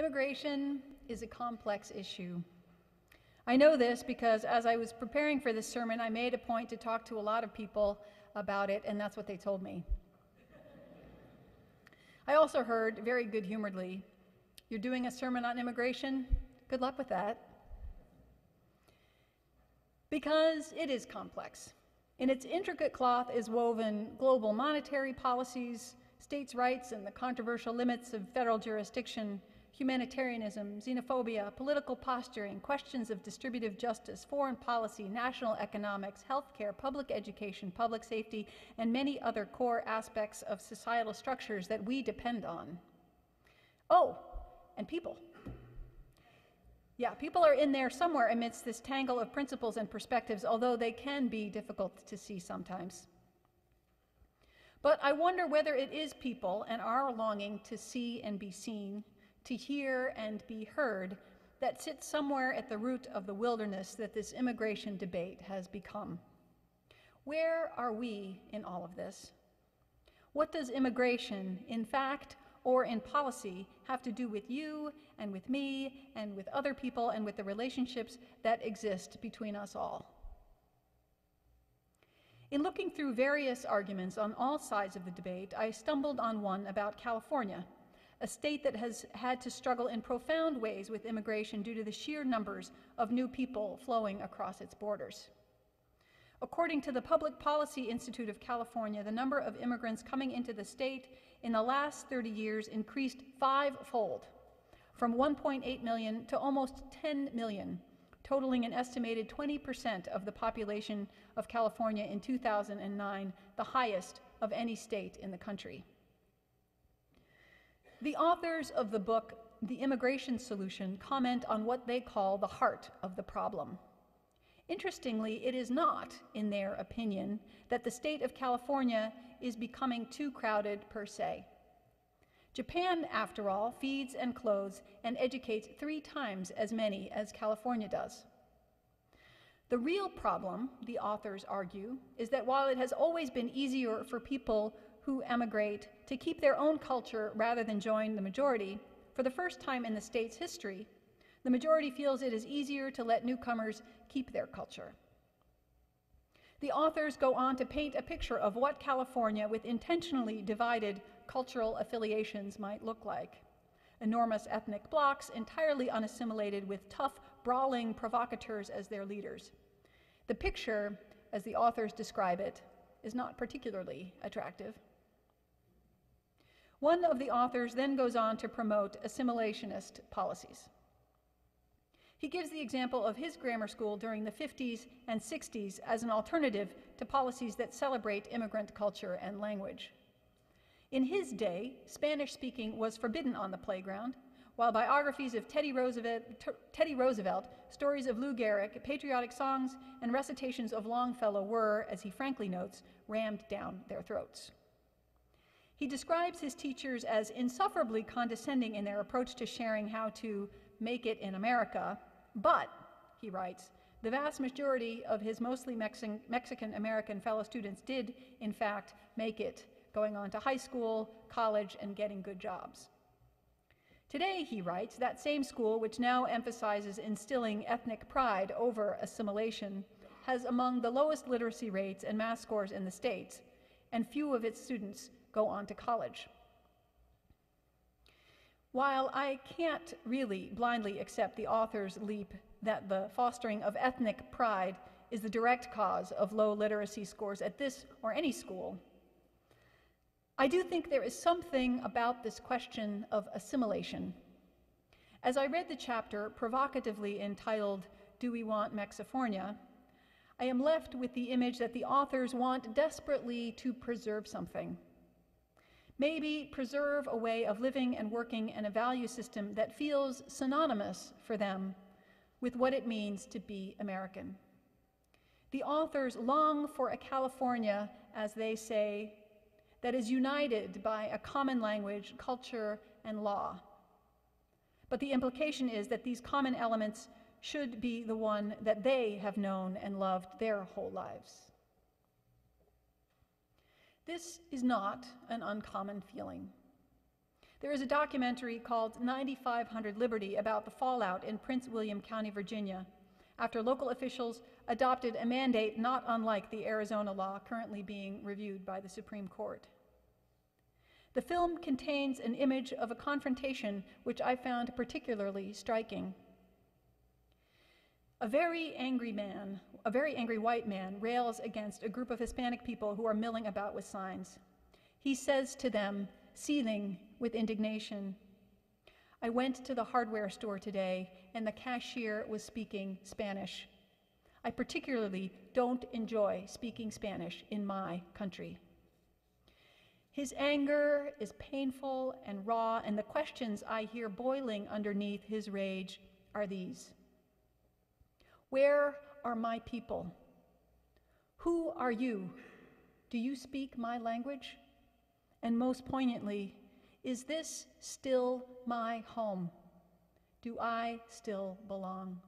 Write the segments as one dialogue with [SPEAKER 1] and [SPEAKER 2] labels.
[SPEAKER 1] Immigration is a complex issue. I know this because as I was preparing for this sermon, I made a point to talk to a lot of people about it, and that's what they told me. I also heard, very good-humoredly, "You're doing a sermon on immigration? Good luck with that." Because it is complex. In its intricate cloth is woven global monetary policies, states' rights and the controversial limits of federal jurisdiction, humanitarianism, xenophobia, political posturing, questions of distributive justice, foreign policy, national economics, healthcare, public education, public safety, and many other core aspects of societal structures that we depend on. Oh, and people. Yeah, people are in there somewhere amidst this tangle of principles and perspectives, although they can be difficult to see sometimes. But I wonder whether it is people and our longing to see and be seen, to hear and be heard, that sits somewhere at the root of the wilderness that this immigration debate has become. Where are we in all of this? What does immigration, in fact or in policy, have to do with you and with me and with other people and with the relationships that exist between us all? In looking through various arguments on all sides of the debate, I stumbled on one about California, a state that has had to struggle in profound ways with immigration due to the sheer numbers of new people flowing across its borders. According to the Public Policy Institute of California, the number of immigrants coming into the state in the last 30 years increased five-fold, from 1.8 million to almost 10 million, totaling an estimated 20% of the population of California in 2009, the highest of any state in the country. The authors of the book, The Immigration Solution, comment on what they call the heart of the problem. Interestingly, it is not, in their opinion, that the state of California is becoming too crowded per se. Japan, after all, feeds and clothes and educates 3 times as many as California does. The real problem, the authors argue, is that while it has always been easier for people who emigrate to keep their own culture rather than join the majority, for the first time in the state's history, the majority feels it is easier to let newcomers keep their culture. The authors go on to paint a picture of what California with intentionally divided cultural affiliations might look like. Enormous ethnic blocs entirely unassimilated with tough, brawling provocateurs as their leaders. The picture, as the authors describe it, is not particularly attractive. One of the authors then goes on to promote assimilationist policies. He gives the example of his grammar school during the 50s and 60s as an alternative to policies that celebrate immigrant culture and language. In his day, Spanish speaking was forbidden on the playground, while biographies of Teddy Roosevelt, stories of Lou Gehrig, patriotic songs, and recitations of Longfellow were, as he frankly notes, rammed down their throats. He describes his teachers as insufferably condescending in their approach to sharing how to make it in America, but, he writes, the vast majority of his mostly Mexican-American fellow students did, in fact, make it, going on to high school, college, and getting good jobs. Today, he writes, that same school, which now emphasizes instilling ethnic pride over assimilation, has among the lowest literacy rates and math scores in the states, and few of its students go on to college. While I can't really blindly accept the author's leap that the fostering of ethnic pride is the direct cause of low literacy scores at this or any school, I do think there is something about this question of assimilation. As I read the chapter provocatively entitled, "Do We Want Mexifornia?" I am left with the image that the authors want desperately to preserve something. Maybe preserve a way of living and working and a value system that feels synonymous for them with what it means to be American. The authors long for a California, as they say, that is united by a common language, culture, and law. But the implication is that these common elements should be the one that they have known and loved their whole lives. This is not an uncommon feeling. There is a documentary called 9500 Liberty about the fallout in Prince William County, Virginia, after local officials adopted a mandate not unlike the Arizona law currently being reviewed by the Supreme Court. The film contains an image of a confrontation which I found particularly striking. A very angry white man, rails against a group of Hispanic people who are milling about with signs. He says to them, seething with indignation, "I went to the hardware store today and the cashier was speaking Spanish. I particularly don't enjoy speaking Spanish in my country." His anger is painful and raw, and the questions I hear boiling underneath his rage are these. Where are my people? Who are you? Do you speak my language? And most poignantly, is this still my home? Do I still belong?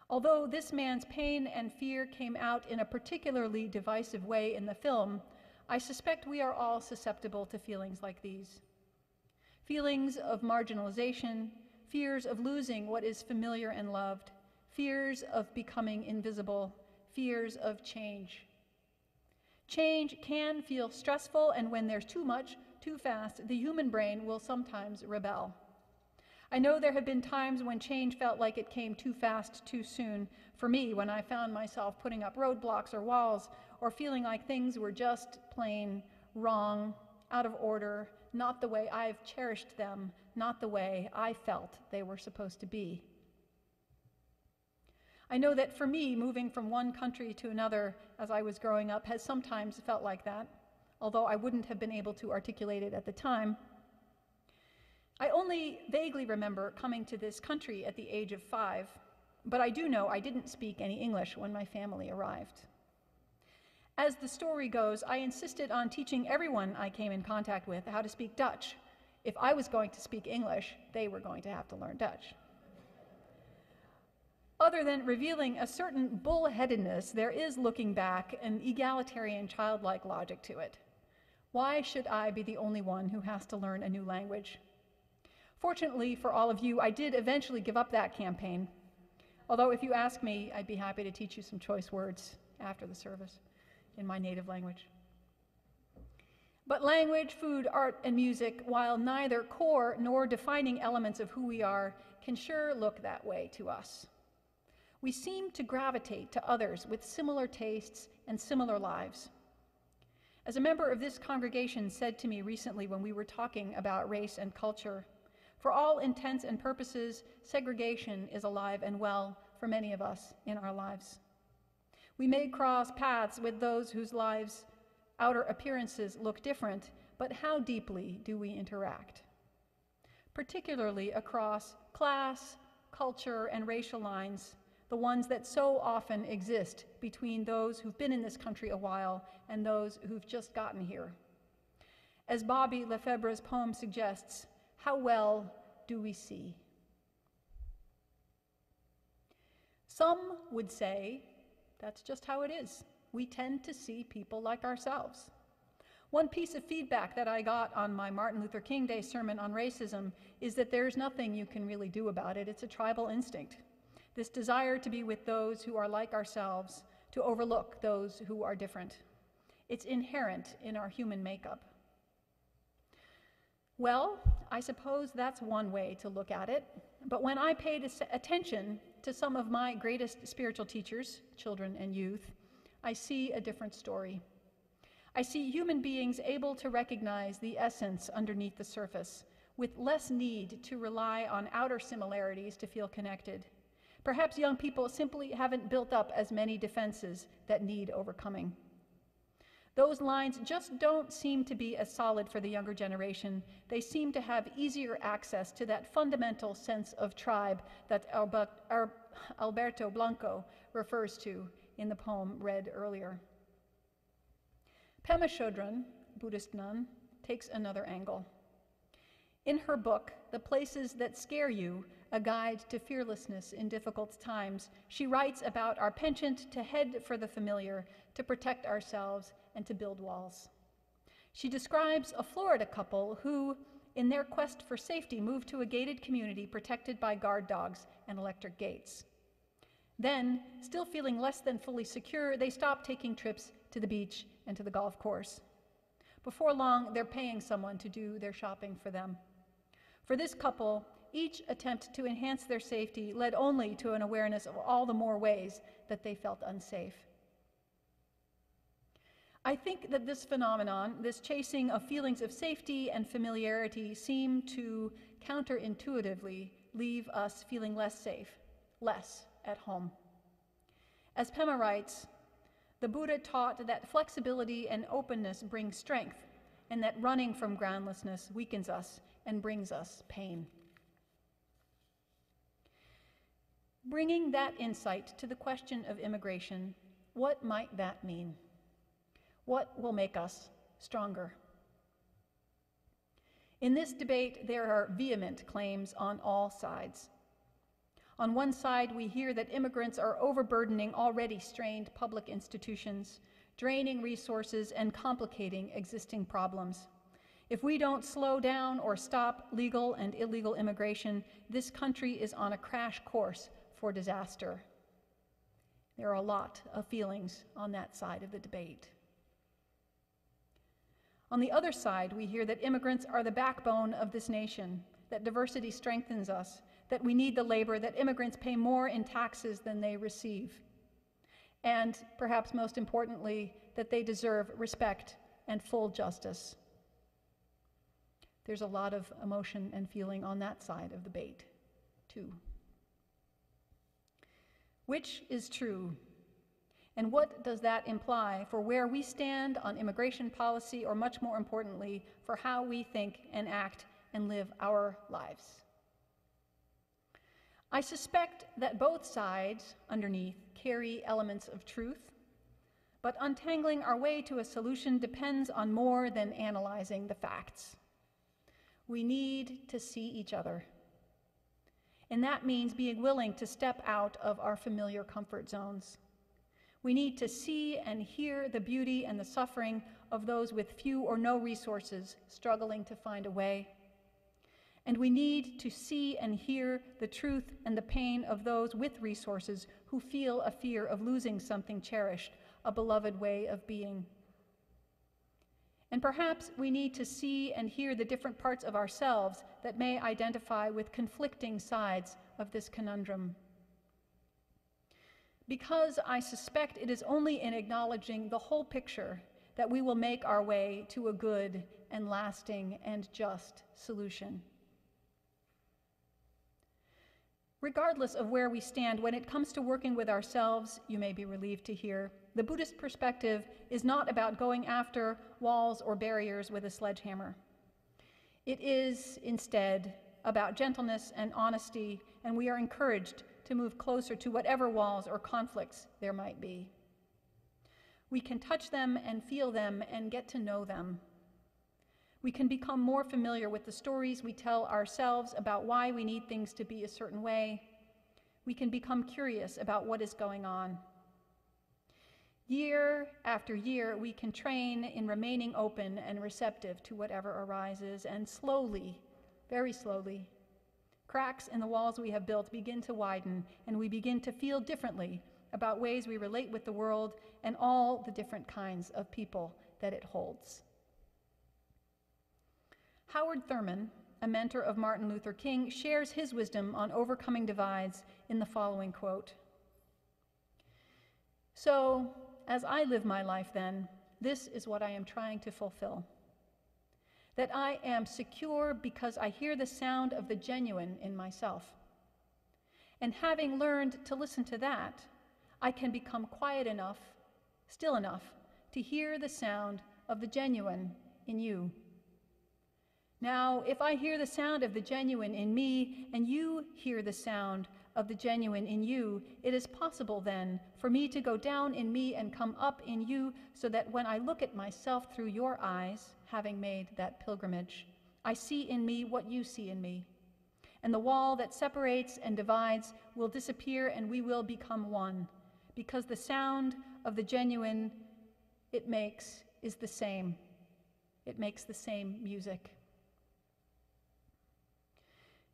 [SPEAKER 1] Although this man's pain and fear came out in a particularly divisive way in the film, I suspect we are all susceptible to feelings like these. Feelings of marginalization, fears of losing what is familiar and loved, fears of becoming invisible, fears of change. Change can feel stressful, and when there's too much, too fast, the human brain will sometimes rebel. I know there have been times when change felt like it came too fast, too soon. For me, when I found myself putting up roadblocks or walls, or feeling like things were just plain wrong, out of order, not the way I've cherished them, not the way I felt they were supposed to be. I know that for me, moving from one country to another as I was growing up has sometimes felt like that, although I wouldn't have been able to articulate it at the time. I only vaguely remember coming to this country at the age of 5, but I do know I didn't speak any English when my family arrived. As the story goes, I insisted on teaching everyone I came in contact with how to speak Dutch. If I was going to speak English, they were going to have to learn Dutch. Other than revealing a certain bullheadedness, there is, looking back, an egalitarian childlike logic to it. Why should I be the only one who has to learn a new language? Fortunately for all of you, I did eventually give up that campaign. Although if you ask me, I'd be happy to teach you some choice words after the service in my native language. But language, food, art, and music, while neither core nor defining elements of who we are, can sure look that way to us. We seem to gravitate to others with similar tastes and similar lives. As a member of this congregation said to me recently when we were talking about race and culture, for all intents and purposes, segregation is alive and well for many of us in our lives. We may cross paths with those whose lives' outer appearances look different, but how deeply do we interact? Particularly across class, culture, and racial lines, the ones that so often exist between those who've been in this country a while and those who've just gotten here. As Bobby Lefebvre's poem suggests, how well do we see? Some would say that's just how it is. We tend to see people like ourselves. One piece of feedback that I got on my Martin Luther King Day sermon on racism is that there's nothing you can really do about it. It's a tribal instinct. This desire to be with those who are like ourselves, to overlook those who are different. It's inherent in our human makeup. Well, I suppose that's one way to look at it, but when I paid attention to some of my greatest spiritual teachers, children and youth, I see a different story. I see human beings able to recognize the essence underneath the surface, with less need to rely on outer similarities to feel connected. Perhaps young people simply haven't built up as many defenses that need overcoming. Those lines just don't seem to be as solid for the younger generation. They seem to have easier access to that fundamental sense of tribe that Alberto Blanco refers to in the poem read earlier. Pema Chodron, Buddhist nun, takes another angle. In her book, The Places That Scare You, A Guide to Fearlessness in Difficult Times, she writes about our penchant to head for the familiar, to protect ourselves, and to build walls. She describes a Florida couple who, in their quest for safety, moved to a gated community protected by guard dogs and electric gates. Then, still feeling less than fully secure, they stopped taking trips to the beach and to the golf course. Before long, they're paying someone to do their shopping for them. For this couple, each attempt to enhance their safety led only to an awareness of all the more ways that they felt unsafe. I think that this phenomenon, this chasing of feelings of safety and familiarity, seem to counterintuitively leave us feeling less safe, less at home. As Pema writes, the Buddha taught that flexibility and openness bring strength, and that running from groundlessness weakens us and brings us pain. Bringing that insight to the question of immigration, what might that mean? What will make us stronger? In this debate, there are vehement claims on all sides. On one side, we hear that immigrants are overburdening already strained public institutions, draining resources, and complicating existing problems. If we don't slow down or stop legal and illegal immigration, this country is on a crash course for disaster. There are a lot of feelings on that side of the debate. On the other side, we hear that immigrants are the backbone of this nation, that diversity strengthens us, that we need the labor, that immigrants pay more in taxes than they receive, and perhaps most importantly, that they deserve respect and full justice. There's a lot of emotion and feeling on that side of the debate, too. Which is true? And what does that imply for where we stand on immigration policy, or much more importantly, for how we think and act and live our lives? I suspect that both sides underneath carry elements of truth, but untangling our way to a solution depends on more than analyzing the facts. We need to see each other. And that means being willing to step out of our familiar comfort zones. We need to see and hear the beauty and the suffering of those with few or no resources struggling to find a way. And we need to see and hear the truth and the pain of those with resources who feel a fear of losing something cherished, a beloved way of being. And perhaps we need to see and hear the different parts of ourselves that may identify with conflicting sides of this conundrum. Because I suspect it is only in acknowledging the whole picture that we will make our way to a good and lasting and just solution. Regardless of where we stand, when it comes to working with ourselves, you may be relieved to hear, the Buddhist perspective is not about going after walls or barriers with a sledgehammer. It is instead about gentleness and honesty, and we are encouraged to move closer to whatever walls or conflicts there might be. We can touch them and feel them and get to know them. We can become more familiar with the stories we tell ourselves about why we need things to be a certain way. We can become curious about what is going on. Year after year, we can train in remaining open and receptive to whatever arises, and slowly, very slowly, cracks in the walls we have built begin to widen, and we begin to feel differently about ways we relate with the world and all the different kinds of people that it holds. Howard Thurman, a mentor of Martin Luther King, shares his wisdom on overcoming divides in the following quote. "So, as I live my life then, this is what I am trying to fulfill. That I am secure because I hear the sound of the genuine in myself. And having learned to listen to that, I can become quiet enough, still enough, to hear the sound of the genuine in you. Now, if I hear the sound of the genuine in me, and you hear the sound of the genuine in you, it is possible then for me to go down in me and come up in you, so that when I look at myself through your eyes, having made that pilgrimage, I see in me what you see in me. And the wall that separates and divides will disappear, and we will become one, because the sound of the genuine it makes is the same. It makes the same music.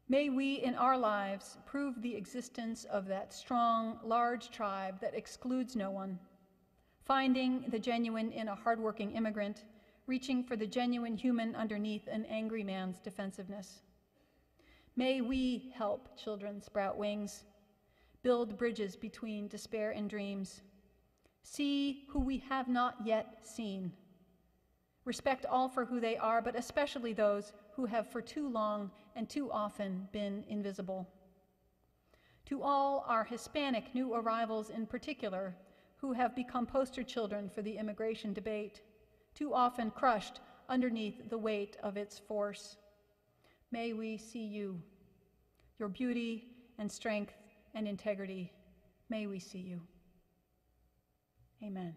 [SPEAKER 1] May we in our lives prove the existence of that strong, large tribe that excludes no one, finding the genuine in a hardworking immigrant, reaching for the genuine human underneath an angry man's defensiveness. May we help children sprout wings, build bridges between despair and dreams, see who we have not yet seen, respect all for who they are, but especially those who have for too long and too often been invisible. To all our Hispanic new arrivals in particular, who have become poster children for the immigration debate, too often crushed underneath the weight of its force, may we see you, your beauty and strength and integrity. May we see you. Amen.